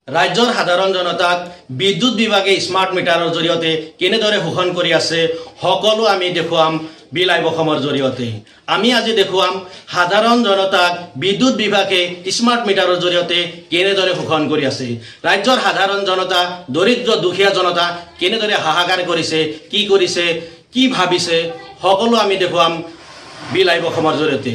ৰাজ্যৰ সাধাৰণ জনতাক বিদ্যুৎ বিভাগে স্মাৰ্ট মিটাৰৰ জৰিয়তে কেনেদৰে শোষণ কৰি আছে সকলো আমি দেখুৱাম বিল লাইভ অসমৰ জৰিয়তে। আমি আজি দেখুৱাম সাধাৰণ জনতাক বিদ্যুৎ বিভাগে স্মাৰ্ট মিটাৰৰ জৰিয়তে কেনেদৰে শোষণ কৰি আছে। ৰাজ্যৰ সাধাৰণ জনতা, দৰিদ্ৰ দুখীয়া জনতা কেনেদৰে হাহাকাৰ কৰিছে, কি কৰিছে, কি ভাবিছে, সকলো আমি দেখুৱাম বিল লাইভ অসমৰ জৰিয়তে।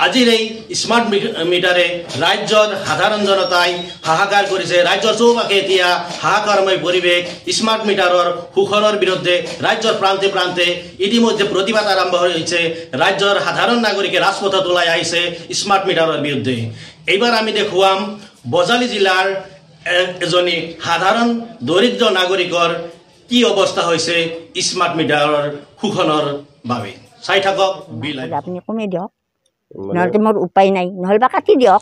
আজিৰ এই স্মাৰ্ট মিটাৰে ৰাজ্যৰ সাধাৰণ জনতাই হাহাকাৰ কৰিছে। ৰাজ্যৰ চৌপাশে এতিয়া হাহাকাৰময় পৰিৱেশ। স্মাৰ্ট মিটাৰৰ শোষণৰ বিৰুদ্ধে ৰাজ্যৰ প্ৰান্তে প্ৰান্তে ইতিমধ্যে প্ৰতিবাদ আৰম্ভ হৈছে। ৰাজ্যৰ সাধাৰণ নাগৰিকে ৰাজপথত ওলাই আহিছে স্মাৰ্ট মিটাৰৰ বিৰুদ্ধে। এইবাৰ আমি দেখুৱাম বজালী জিলাৰ এজনী সাধাৰণ দৰিদ্ৰ নাগৰিকৰ কি অৱস্থা হৈছে স্মাৰ্ট মিটাৰৰ শোষণৰ বাবে। চাই থাকক বিল। আপুনি কমাই দিয়ক, নহ'লে মোৰ উপায় নাই, নহ'লে বা কাটি দিয়ক,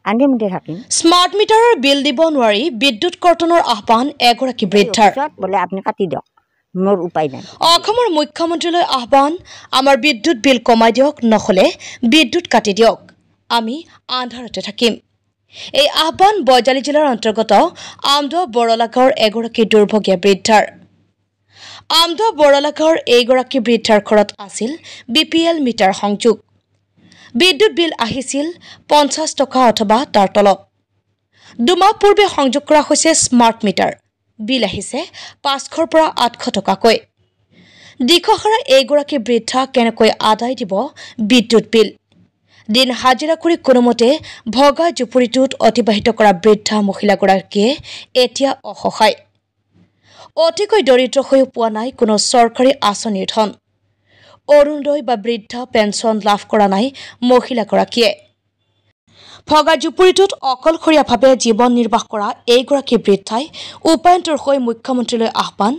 আনি মুঠি থাকিম। স্মাৰ্ট মিটাৰৰ বিল দিব নোৱাৰি বিদ্যুৎ কৰ্তনৰ আহ্বান এগৰাকী বৃদ্ধাৰ। বোলে আপুনি কাটি দিয়ক, মোৰ উপায় নাই। অসমৰ মুখ্যমন্ত্ৰীলৈ আহ্বান, আমাৰ বিদ্যুৎ বিল কমাই দিয়ক, নহ'লে বিদ্যুৎ কাটি দিয়ক, আমি আন্ধাৰতে থাকিম। এই আহ্বান বজালী জিলাৰ অন্তৰ্গত আমদুৱা বৰলা গাঁৱৰ এগৰাকী দুৰ্ভগীয়া বৃদ্ধাৰ। আমদুৱা বৰলা গাঁৱৰ এইগৰাকী বৃদ্ধাৰ ঘৰত আছিল BPL মিটাৰ সংযোগ। বিদ্যুৎ বিল আহিছিল 50 টকা অথবা তাৰ তলত। দুমাহ পূৰ্বে সংযোগ কৰা হৈছে স্মাৰ্ট মিটাৰ। বিল আহিছে 500ৰ পৰা 800 টকাকৈ। দিশহাৰা এইগৰাকী বৃদ্ধা কেনেকৈ আদায় দিব বিদ্যুৎ বিল। দিন হাজিৰা কৰি কোনোমতে ভগা জুপুৰিটোত অতিবাহিত কৰা বৃদ্ধা মহিলাগৰাকীয়ে এতিয়া অসহায়। অতিকৈ দৰিদ্ৰ হৈও পোৱা নাই কোনো চৰকাৰী আঁচনিৰ ধন। অৰুণোদয় বা বৃদ্ধা পেঞ্চন লাভ কৰা নাই মহিলাগৰাকীয়ে। ভগা জুপুৰিটোত অকলশৰীয়াভাৱে জীৱন নিৰ্বাহ কৰা এইগৰাকী বৃদ্ধাই উপায়ন্তৰ হৈ মুখ্যমন্ত্ৰীলৈ আহ্বান,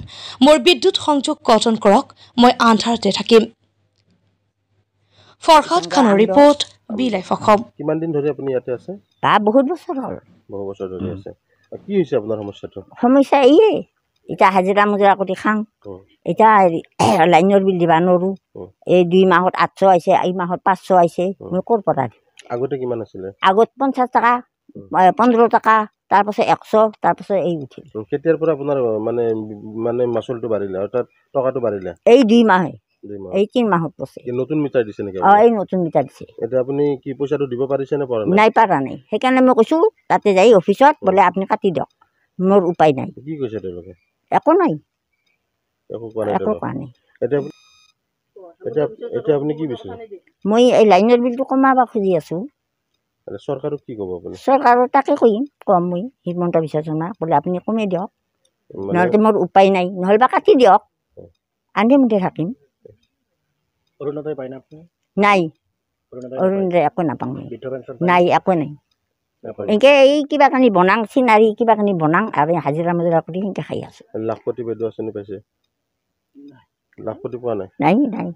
মোৰ বিদ্যুৎ সংযোগ কৰ্তন কৰক, মই আন্ধাৰতে থাকিম। ফৰহাদ খানৰ ৰিপৰ্ট, বিল লাইভ অসম। কিমান দিন ধৰি আপুনি ইয়াতে আছে? বহুত বছৰ হ'ল। বহু বছৰ ধৰি আছে। কি হৈছে আপোনাৰ সমস্যাটো? সমস্যা এইয়ে, এতিয়া হাজিৰা মুজিৰা কৰি খাওঁ, এতিয়া লাইনৰ বিল দিবা নোৱাৰোঁ। এই 2 মাহত 800 আহিছে, এই মাহত 500 আহিছে, মই ক'ৰ পৰা দিম। আগতে কিমান আছিলে? আগত 50 টকা, 15 টকা, তাৰপাছত 100, তাৰপাছত এই উঠিল। কেতিয়াৰ পৰা আপোনাৰ মানে মাচুলটো বাঢ়িলে, অৰ্থাৎ টকাটো বাঢ়িলে? এই 2 মাহে, এই 3 মাহত পছে। নতুন মিটাৰ দিছে নেকি? এই নতুন মিটাৰ দিছে। এতিয়া আপুনি কি পইচাটো দিব পাৰিছে নে পৰা নাই? নাই, পাৰা নাই। সেইকাৰণে মই কৈছোঁ তাতে যাই অফিচত, বোলে আপুনি কাটি দিয়ক, মোৰ উপায় নাই। কি কৈছে তেওঁলোকে? একো নাই, একো কোৱা নাই। একো কোৱা নাই। এতিয়া আপুনি কি বিচাৰে? মই এই লাইনৰ বিলটো কমাব খুজি আছোঁ। চৰকাৰক কি ক'ব আপুনি? চৰকাৰক তাকে কম মই, হিমন্ত বিশ্ব শৰ্মা, বোলে আপুনি কমাই দিয়ক, নহ'লে মোৰ উপায় নাই, নহ'লে বা কাটি দিয়ক, আনি মুঠি থাকিম। অৰুণোদয় পায় না আপুনি? নাই, অৰুণোদয় একো নাপাওঁ, নাই, একো নাই। এনেকৈ এই কিবা কানি বনাং, চিনাৰী কিবা কানি বনাং, আৰু হাজিৰা মুজিৰা কৰি সেনেকৈ খাই আছোঁ। লাখপতি বাইদেউ আঁচনি পাইছে? লাখপতি পোৱা নাই? নাই, নাই।